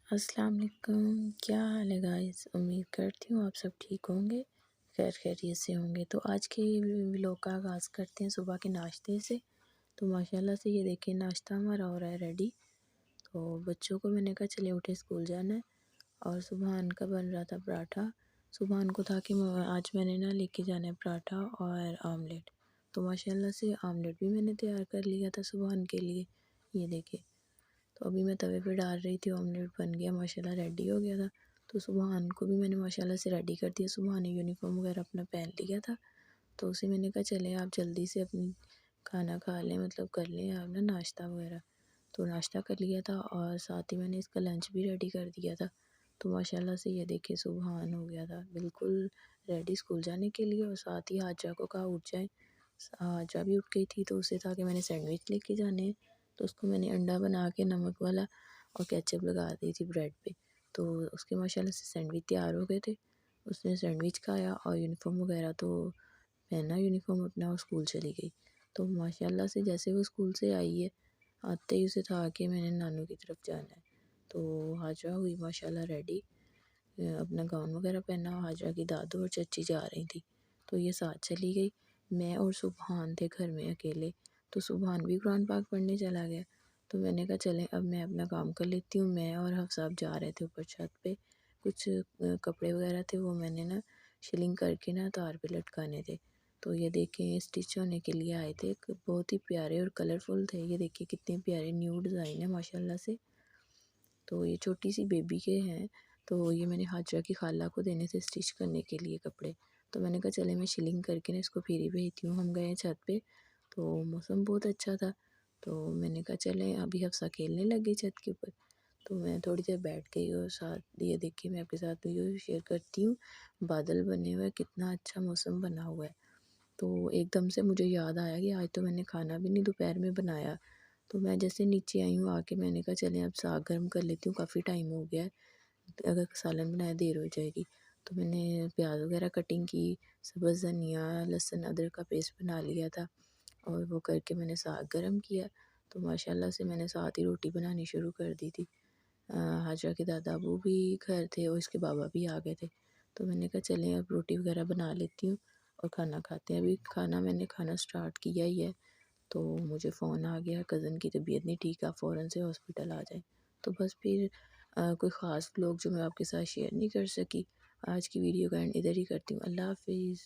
السلام علیکم، کیا حال ہے گائز؟ امید کرتی ہوں آپ سب ٹھیک ہوں گے، خیر خیریت سے ہوں گے۔ تو آج کے ولاگ کا آغاز کرتے ہیں صبح کے ناشتے سے۔ تو ماشاءاللہ سے یہ دیکھیں ناشتہ ہمارا ہو رہا ہے ریڈی۔ تو بچوں کو میں نے کہا چلے اٹھے اسکول جانا ہے، اور سبحان کا بن رہا تھا پراٹھا۔ سبحان کو تھا کہ آج میں نے لے کے جانا ہے پراٹھا اور آملیٹ۔ تو ماشاءاللہ سے آملیٹ بھی میں نے تیار کر لیا تھا سبحان کے لیے، یہ دیکھیں۔ تو ابھی میں توے پہ ڈال رہی تھی، آملیٹ بن گیا ماشاءاللہ، ریڈی ہو گیا تھا۔ تو سبحان کو بھی میں نے ماشاءاللہ سے ریڈی کر دیا۔ سبحان نے یونیفارم وغیرہ اپنا پہن لیا تھا، تو اسے میں نے کہا چلے آپ جلدی سے اپنی کھانا کھا لیں، مطلب کر لیں آپ نا ناشتہ وغیرہ۔ تو ناشتہ کر لیا تھا، اور ساتھ ہی میں نے اس کا لنچ بھی ریڈی کر دیا تھا۔ تو ماشاءاللہ سے یہ دیکھیں سبحان ہو گیا تھا بالکل ریڈی اسکول جانے کے لیے۔ اور ساتھ ہی حاجہ کو کہا اٹھ جائیں، حاجہ بھی اٹھ گئی تھی۔ تو اسے تھا کہ میں نے سینڈوچ لے کے جانے ہیں، تو اس کو میں نے انڈا بنا کے نمک والا اور کیچپ لگا دی تھی بریڈ پہ۔ تو اس کے ماشاءاللہ سے سینڈوچ تیار ہو گئے تھے، اس نے سینڈوچ کھایا اور یونیفارم وغیرہ تو پہنا یونیفارم اپنا، اور اسکول چلی گئی۔ تو ماشاءاللہ سے جیسے وہ اسکول سے آئی ہے، آتے ہی اسے تھا کہ میں نے نانو کی طرف جانا ہے۔ تو حاجہ ہوئی ماشاءاللہ ریڈی، اپنا گاؤن وغیرہ پہنا، حاجہ کی دادو اور چچی جا رہی تھی، تو یہ ساتھ چلی گئی۔ میں اور سبحان تھے گھر میں اکیلے، تو سبحان بھی قرآن پاک پڑھنے چلا گیا۔ تو میں نے کہا چلیں اب میں اپنا کام کر لیتی ہوں۔ میں اور حفصہ جا رہے تھے اوپر چھت پہ، کچھ کپڑے وغیرہ تھے وہ میں نے شلنگ کر کے تار پہ لٹکانے تھے۔ تو یہ دیکھیں اسٹچ ہونے کے لیے آئے تھے، بہت ہی پیارے اور کلرفل تھے۔ یہ دیکھیں کتنے پیارے نیو ڈیزائن ہیں ماشاءاللہ سے۔ تو یہ چھوٹی سی بیبی کے ہیں، تو یہ میں نے حاجرہ کی خالہ کو دینے سے اسٹچ کرنے کے لیے کپڑے۔ تو میں نے کہا چلے میں شلنگ کر کے اس کو پھیری بھیجتی ہوں۔ ہم گئے چھت پہ، تو موسم بہت اچھا تھا، تو میں نے کہا چلیں ابھی حفصہ کھیلنے لگ گئی چھت کے اوپر۔ تو میں تھوڑی دیر بیٹھ گئی، اور ساتھ یہ دیکھیے میں آپ کے ساتھ ویڈیو شیئر کرتی ہوں۔ بادل بنے ہوئے، کتنا اچھا موسم بنا ہوا ہے۔ تو ایک دم سے مجھے یاد آیا کہ آج تو میں نے کھانا بھی نہیں دوپہر میں بنایا۔ تو میں جیسے نیچے آئی ہوں، آ کے میں نے کہا چلیں اب ساگ گرم کر لیتی ہوں، کافی ٹائم ہو گیا ہے، اگر سالن بنایا دیر ہو جائے گی۔ تو میں نے پیاز وغیرہ کٹنگ کی، سبز دھنیا لہسن ادرک کا پیسٹ بنا لیا تھا، اور وہ کر کے میں نے ساگ گرم کیا۔ تو ماشاءاللہ سے میں نے ساتھ ہی روٹی بنانی شروع کر دی تھی۔ حاجرہ کے دادا ابو بھی گھر تھے، اور اس کے بابا بھی آ گئے تھے۔ تو میں نے کہا چلیں اب روٹی وغیرہ بنا لیتی ہوں اور کھانا کھاتے ہیں۔ ابھی میں نے کھانا سٹارٹ کیا ہی ہے، تو مجھے فون آ گیا، کزن کی طبیعت نہیں ٹھیک، آپ فوراً سے ہاسپٹل آ جائیں۔ تو بس پھر کوئی خاص لوگ جو میں آپ کے ساتھ شیئر نہیں کر سکی۔ آج کی ویڈیو کا اینڈ ادھر ہی کرتی ہوں۔ اللہ حافظ۔